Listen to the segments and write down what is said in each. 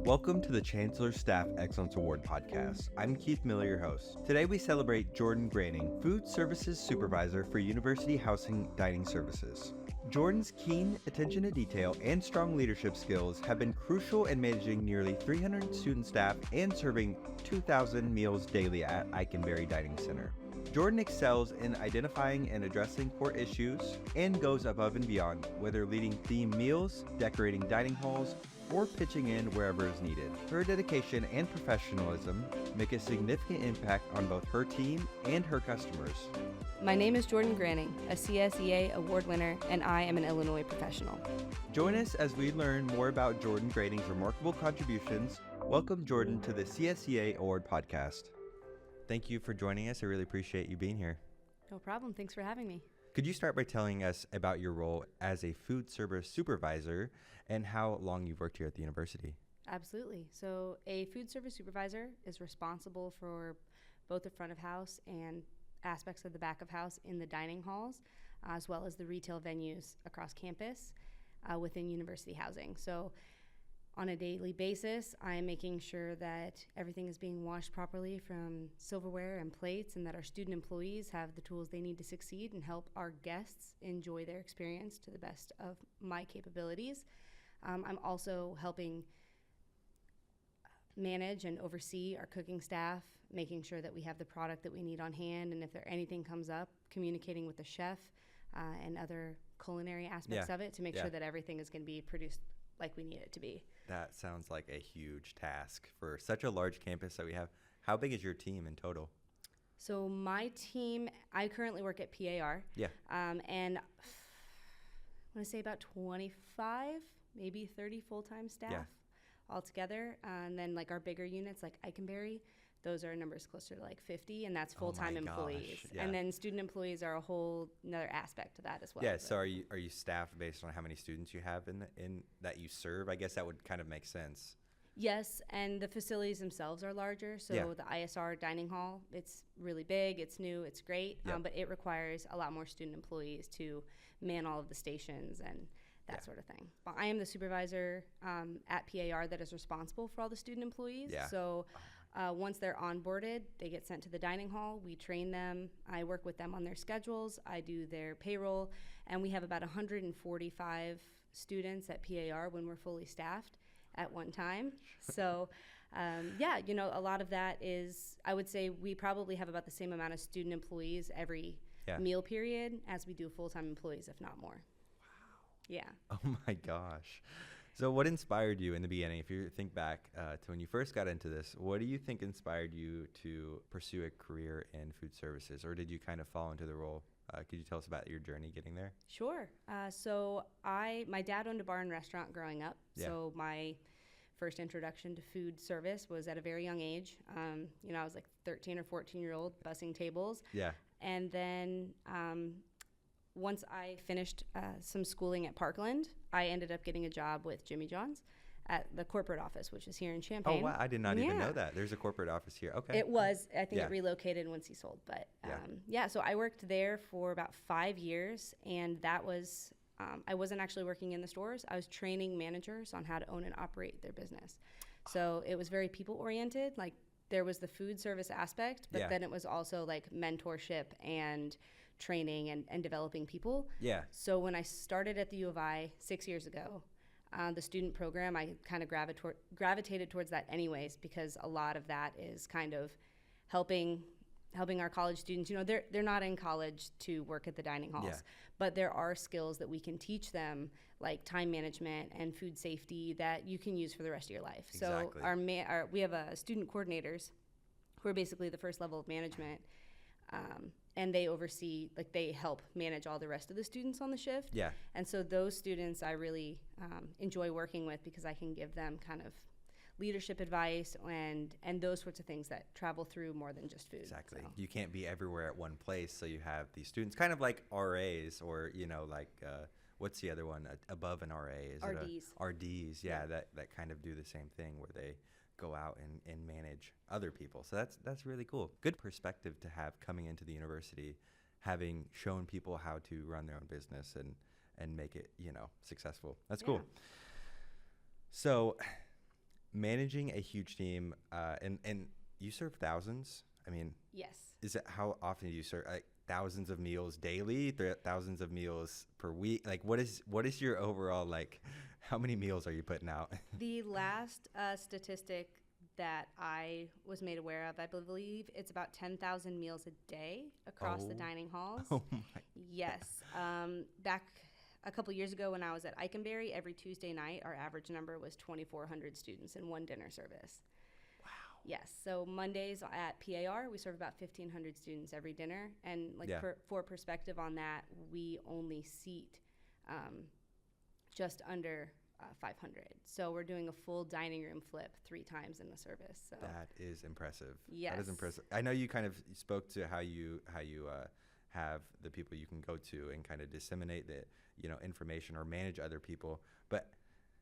Welcome to the Chancellor Staff Excellence Award podcast. I'm Keith Miller, your host. Today we celebrate Jordan Graning, Food Services Supervisor for University Housing Dining Services. Jordan's keen attention to detail and strong leadership skills have been crucial in managing nearly 300 student staff and serving 2,000 meals daily at Eikenberry Dining Center. Jordan excels in identifying and addressing core issues and goes above and beyond, whether leading themed meals, decorating dining halls, or pitching in wherever is needed. Her dedication and professionalism make a significant impact on both her team and her customers. My name is Jordan Graning, a CSEA award winner, and I am an Illinois professional. Join us as we learn more about Jordan Graning's remarkable contributions. Welcome Jordan to the CSEA Award podcast. Thank you for joining us. I really appreciate you being here. No problem. Thanks for having me. Could you start by telling us about your role as a food service supervisor and how long you've worked here at the university? Absolutely. So a food service supervisor is responsible for both the front of house and aspects of the back of house in the dining halls, as well as the retail venues across campus within university housing. So on a daily basis, I am making sure that everything is being washed properly from silverware and plates, and that our student employees have the tools they need to succeed and help our guests enjoy their experience to the best of my capabilities. I'm also helping manage and oversee our cooking staff, making sure that we have the product that we need on hand, and if anything comes up, communicating with the chef and other culinary aspects of it to make sure that everything is going to be produced like we need it to be. That sounds like a huge task for such a large campus that we have. How big is your team in total? So my team, I currently work at PAR. Yeah. And I want to say about 25, maybe 30 full-time staff altogether. And then like our bigger units like Eikenberry, those are numbers closer to like 50, and that's full-time employees. Yeah. And then student employees are a whole another aspect to that as well. Yeah, so are you staffed based on how many students you have in that you serve? I guess that would kind of make sense. Yes, and the facilities themselves are larger. So the ISR dining hall, it's really big, it's new, it's great, but it requires a lot more student employees to man all of the stations and that sort of thing. But I am the supervisor at PAR that is responsible for all the student employees. Yeah. So once they're onboarded, they get sent to the dining hall. We train them. I work with them on their schedules. I do their payroll. And we have about 145 students at PAR when we're fully staffed at one time. So, a lot of that is, I would say we probably have about the same amount of student employees every meal period as we do full-time employees, if not more. Wow. Yeah. Oh, my gosh. So what inspired you in the beginning? If you think back to when you first got into this, what do you think inspired you to pursue a career in food services, or did you kind of fall into the role? Could you tell us about your journey getting there? Sure. So my dad owned a bar and restaurant growing up. Yeah. So my first introduction to food service was at a very young age. I was like 13 or 14-year-old bussing tables. Yeah. And then once I finished some schooling at Parkland, I ended up getting a job with Jimmy John's at the corporate office, which is here in Champaign. Oh, wow. I did not even know that. There's a corporate office here. Okay. It was. I think it relocated once he sold. But, so I worked there for about 5 years, and that was I wasn't actually working in the stores. I was training managers on how to own and operate their business. So it was very people-oriented. Like, there was the food service aspect, but then it was also, like, mentorship and training and developing people. Yeah. So when I started at the U of I 6 years ago, the student program, I kind of gravitated towards that anyways, because a lot of that is kind of helping our college students. They're not in college to work at the dining halls, but there are skills that we can teach them, like time management and food safety, that you can use for the rest of your life. Exactly. So we have student coordinators who are basically the first level of management. And they oversee, like, they help manage all the rest of the students on the shift. Yeah. And so those students I really enjoy working with, because I can give them kind of leadership advice and those sorts of things that travel through more than just food. Exactly. So. You can't be everywhere at one place, so you have these students kind of like RAs, or, what's the other one above an RA? Is RDs. RDs, yeah. That kind of do the same thing, where they go out and manage other people. So that's really cool. Good perspective to have coming into the university. having shown people how to run their own business and make it, successful. That's cool. So managing a huge team, and you serve thousands. I mean, yes. Is it, how often do you serve? Like thousands of meals daily, thousands of meals per week? Like what is your overall, like, how many meals are you putting out? The last statistic that I was made aware of, I believe it's about 10,000 meals a day across the dining halls. Oh my. Yes. Back a couple years ago when I was at Eikenberry, every Tuesday night, our average number was 2,400 students in one dinner service. Wow. Yes. So Mondays at PAR, we serve about 1,500 students every dinner. And for perspective on that, we only seat just under 500. So we're doing a full dining room flip 3 times in the service. So that is impressive. Yes. That is impressive. I know you kind of spoke to how you have the people you can go to and kind of disseminate the information or manage other people, but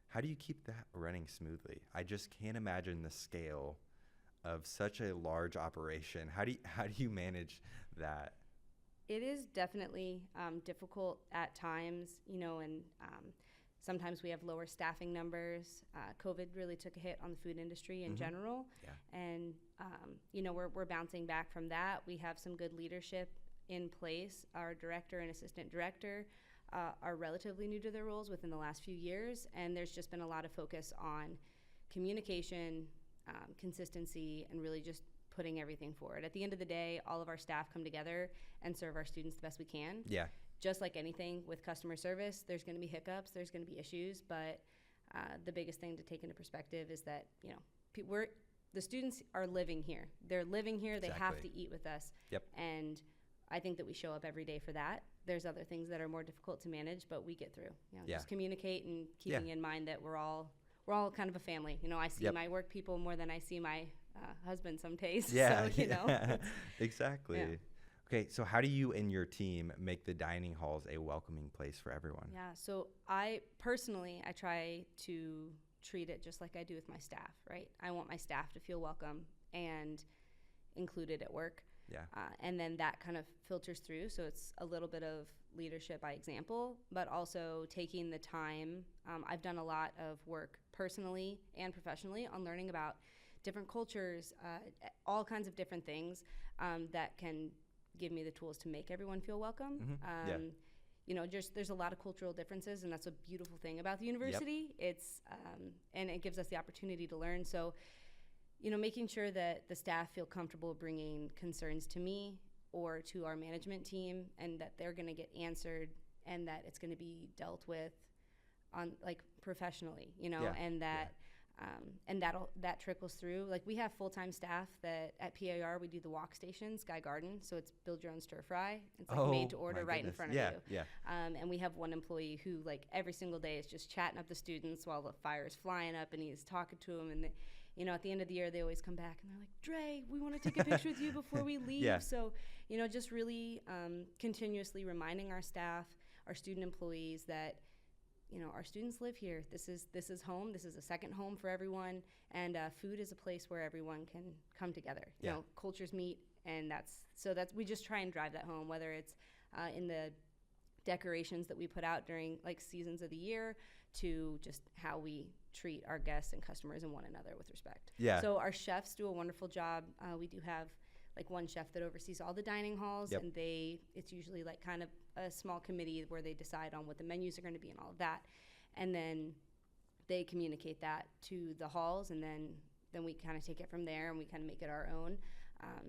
how do you keep that running smoothly? I just can't imagine the scale of such a large operation. How do you manage that? It is definitely difficult at times, and sometimes we have lower staffing numbers. COVID really took a hit on the food industry in general. Yeah. And, we're bouncing back from that. We have some good leadership in place. Our director and assistant director are relatively new to their roles within the last few years. And there's just been a lot of focus on communication, consistency, and really just putting everything forward. At the end of the day, all of our staff come together and serve our students the best we can. Yeah. Just like anything with customer service, there's going to be hiccups, there's going to be issues, but the biggest thing to take into perspective is that, the students are living here. They're living here. Exactly. They have to eat with us. Yep. And I think that we show up every day for that. There's other things that are more difficult to manage, but we get through. Just communicate and keeping in mind that we're all kind of a family. I see my work people more than I see my husband some days. Yeah. So, Exactly. Yeah. Okay, so how do you and your team make the dining halls a welcoming place for everyone? Yeah, so I try to treat it just like I do with my staff, right? I want my staff to feel welcome and included at work. Yeah. And then that kind of filters through. So it's a little bit of leadership by example, but also taking the time. I've done a lot of work personally and professionally on learning about different cultures, all kinds of different things that can give me the tools to make everyone feel welcome. Just there's a lot of cultural differences, and that's a beautiful thing about the university. Yep. It's and it gives us the opportunity to learn. So, making sure that the staff feel comfortable bringing concerns to me or to our management team, and that they're going to get answered, and that it's going to be dealt with on professionally, and that. And that trickles through. Like, we have full-time staff that at PAR we do the walk station, Sky Garden, so it's build your own stir fry. It's made to order right in front of you. Yeah. And we have one employee who every single day is just chatting up the students while the fire is flying up, and he's talking to them. And at the end of the year they always come back and they're like, Dre, we want to take a picture with you before we leave. Yeah. So just really continuously reminding our staff, our student employees that our students live here. This is home. This is a second home for everyone. And food is a place where everyone can come together. Cultures meet, and we just try and drive that home, whether it's in the decorations that we put out during seasons of the year, to just how we treat our guests and customers and one another with respect. Yeah. So our chefs do a wonderful job. We do have one chef that oversees all the dining halls, and it's usually kind of a small committee where they decide on what the menus are going to be and all of that, and then they communicate that to the halls, and then we kind of take it from there and we kind of make it our own.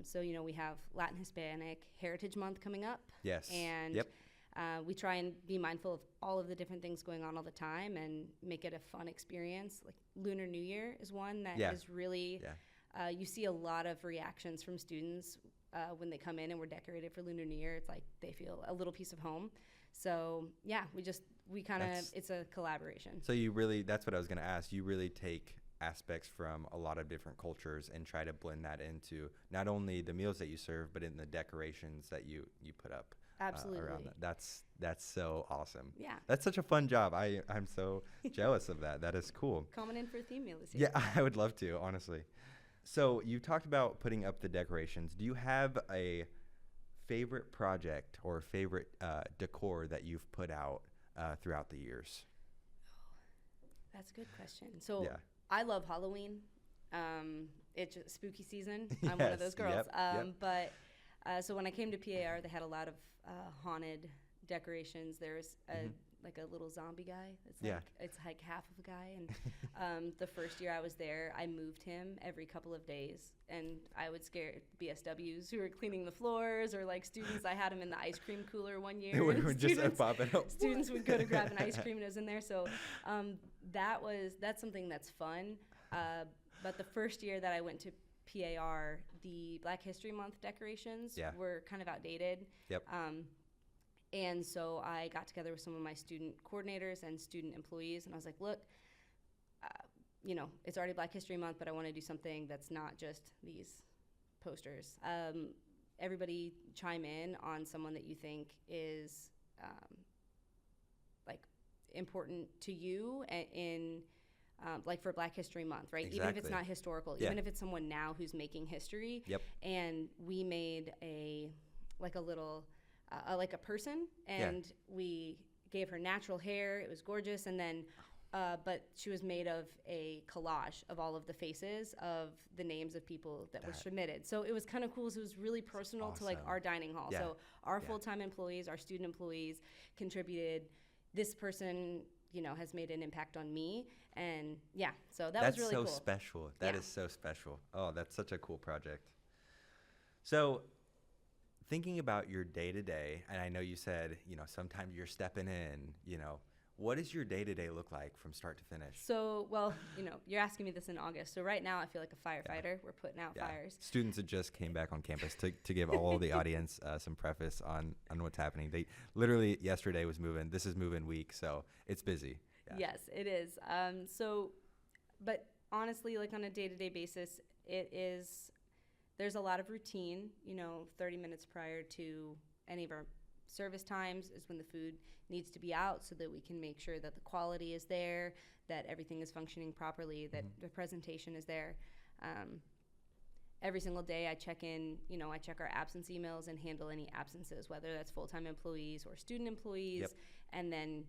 So we have Latin Hispanic Heritage Month coming up. Yes. And we try and be mindful of all of the different things going on all the time and make it a fun experience. Lunar New Year is one that is really you see a lot of reactions from students when they come in and we're decorated for Lunar New Year. It's they feel a little piece of home. So we kind of, it's a collaboration. So that's what I was going to ask. You really take aspects from a lot of different cultures and try to blend that into not only the meals that you serve, but in the decorations that you put up. Absolutely. Around that. That's so awesome. Yeah. That's such a fun job. I'm so jealous of that. That is cool. Coming in for a theme meal this year. Yeah, I would love to, honestly. So you talked about putting up the decorations. Do you have a favorite project or favorite decor that you've put out throughout the years? That's a good question. So Yeah. I love Halloween. It's just spooky season. I'm one of those girls. But so when I came to PAR, they had a lot of haunted decorations. There's like a little zombie guy. It's like half of a guy. And the first year I was there, I moved him every couple of days, and I would scare BSWs who were cleaning the floors, or like students. I had him in the ice cream cooler one year. Just popping up. Students would go to grab an ice cream and it was in there. So that's something that's fun. But the first year that I went to PAR, the Black History Month decorations were kind of outdated. Yep. And so I got together with some of my student coordinators and student employees, and I was like, look, it's already Black History Month, but I want to do something that's not just these posters. Everybody chime in on someone that you think is like important to you in like for Black History Month, right? Exactly. Even if it's not historical, even if it's someone now who's making history. Yep. And we made like a person, and we gave her natural hair. It was gorgeous. And then, but she was made of a collage of all of the faces of the names of people that were submitted. So it was kind of cool. So it was really personal to like our dining hall. So our full-time employees, our student employees contributed. This person, has made an impact on me. And so that was really cool. That's so special. That is so special. Oh, that's such a cool project. So thinking about your day-to-day, and I know you said, sometimes you're stepping in, what does your day-to-day look like from start to finish? So, well, you're asking me this in August. So right now I feel like a firefighter. We're putting out fires. Students that just came back on campus to give all the audience some preface on what's happening. They literally yesterday was moving. This is move-in week, so it's busy. Yeah. Yes, it is. But honestly, like on a day-to-day basis, there's a lot of routine. 30 minutes prior to any of our service times is when the food needs to be out, so that we can make sure that the quality is there, that everything is functioning properly, that the presentation is there. Every single day I check in, I check our absence emails and handle any absences, whether that's full-time employees or student employees, and then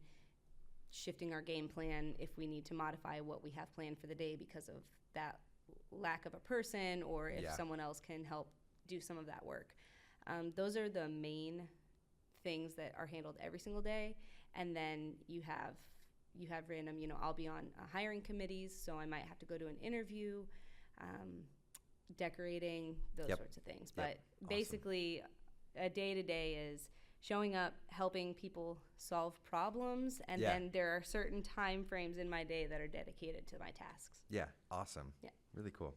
shifting our game plan if we need to modify what we have planned for the day because of that lack of a person, or if someone else can help do some of that work. Those are the main things that are handled every single day. And then you have random, I'll be on hiring committees, so I might have to go to an interview, decorating, those sorts of things. But basically a day-to-day is showing up, helping people solve problems, and then there are certain time frames in my day that are dedicated to my tasks. Yeah, awesome. Yeah. Really cool.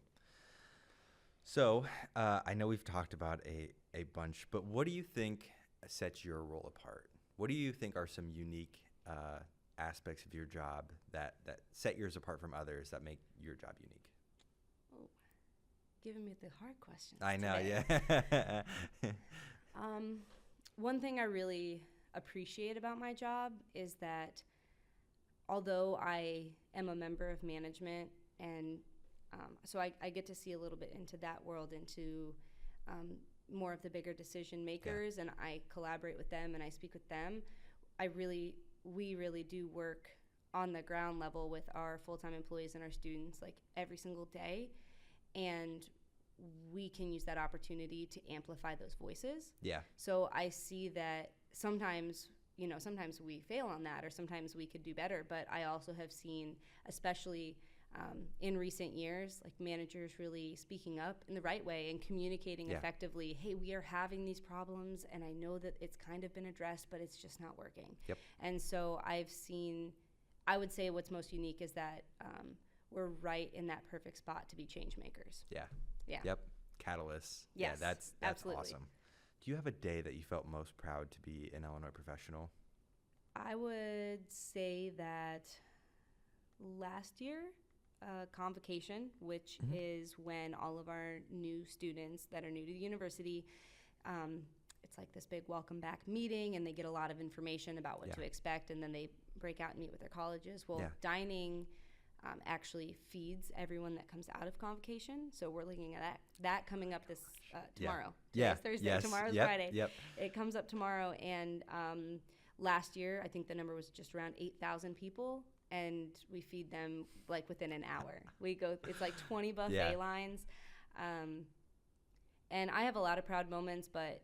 So I know we've talked about a bunch, but what do you think sets your role apart? What do you think are some unique aspects of your job that set yours apart from others, that make your job unique? Oh, giving me the hard questions. I know, today. One thing I really appreciate about my job is that although I am a member of management, and so I get to see a little bit into that world, into more of the bigger decision makers, and I collaborate with them and I speak with them. We really do work on the ground level with our full-time employees and our students like every single day, and we can use that opportunity to amplify those voices. Yeah. So I see that sometimes we fail on that, or sometimes we could do better, but I also have seen, especially in recent years, like managers really speaking up in the right way and communicating effectively. Hey, we are having these problems, and I know that it's kind of been addressed, but it's just not working. Yep. And so I would say what's most unique is that we're right in that perfect spot to be change makers. Yeah. Yeah. Yep. Catalysts. Yes. Yeah, that's absolutely awesome. Do you have a day that you felt most proud to be an Illinois professional? I would say that last year, convocation, which is when all of our new students that are new to the university, it's like this big welcome back meeting, and they get a lot of information about what to expect, and then they break out and meet with their colleges. Well, dining actually feeds everyone that comes out of convocation. So we're looking at that coming up this tomorrow. Today's Thursday. Yes. Tomorrow's Friday. Yep. It comes up tomorrow. And last year, I think the number was just around 8,000 people. And we feed them like within an hour. It's like 20 buffet lines. And I have a lot of proud moments, but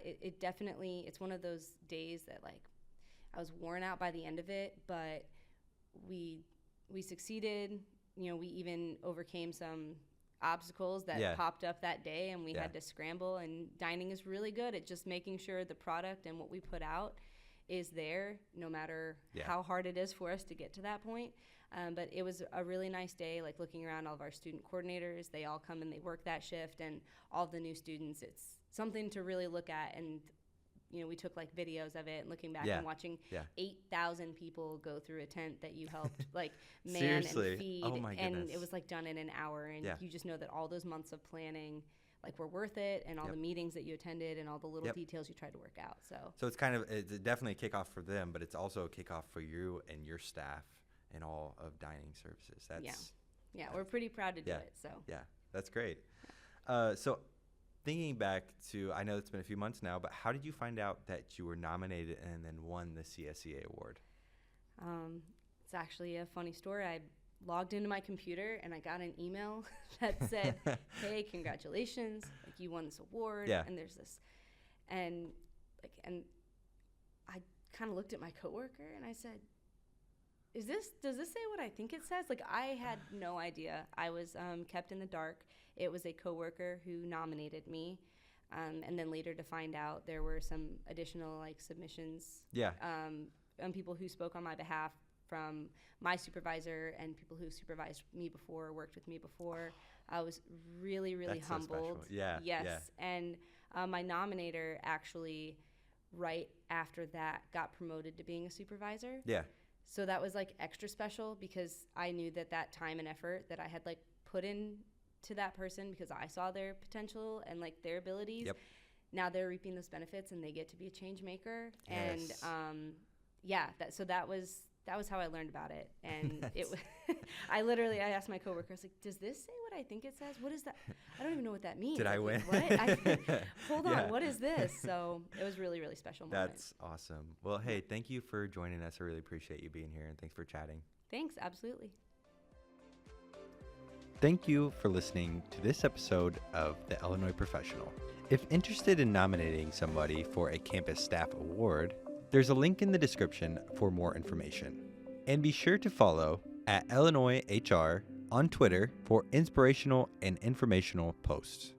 it definitely, it's one of those days that like I was worn out by the end of it, but we succeeded. You know, we even overcame some obstacles that popped up that day, and we had to scramble. And dining is really good at just making sure the product and what we put out is there, no matter how hard it is for us to get to that point. But it was a really nice day, like looking around all of our student coordinators. They all come and they work that shift, and all the new students. It's something to really look at. And you know, we took like videos of it and looking back and watching 8,000 people go through a tent that you helped like man and feed. Oh my goodness. And it was like done in an hour. And you just know that all those months of planning like were worth it, and all the meetings that you attended and all the little details you tried to work out. So it's definitely a kickoff for them, but it's also a kickoff for you and your staff and all of dining services. We're pretty proud to do it. So that's great. So thinking back to, I know it's been a few months now, but how did you find out that you were nominated and then won the CSEA award? It's actually a funny story. I logged into my computer and I got an email that said, "Hey, congratulations! Like you won this award." And there's this, and I kind of looked at my coworker and I said, does this say what I think it says? Like, I had no idea. I was kept in the dark. It was a coworker who nominated me, and then later to find out there were some additional like submissions. And people who spoke on my behalf from my supervisor and people who supervised me before, worked with me before. I was really, really humbled. And my nominator actually, right after that, got promoted to being a supervisor. So that was like extra special because I knew that time and effort that I had like put in to that person, because I saw their potential and like their abilities. Now they're reaping those benefits and they get to be a change maker. And that was how I learned about it. And I asked my coworker, I was like, does this say what I think it says? What is that? I don't even know what that means. Did I win? What? Hold on, what is this? So it was really, really special moment. That's awesome. Well, hey, thank you for joining us. I really appreciate you being here, and thanks for chatting. Thanks, absolutely. Thank you for listening to this episode of The Illinois Professional. If interested in nominating somebody for a campus staff award, there's a link in the description for more information. And be sure to follow @IllinoisHR on Twitter for inspirational and informational posts.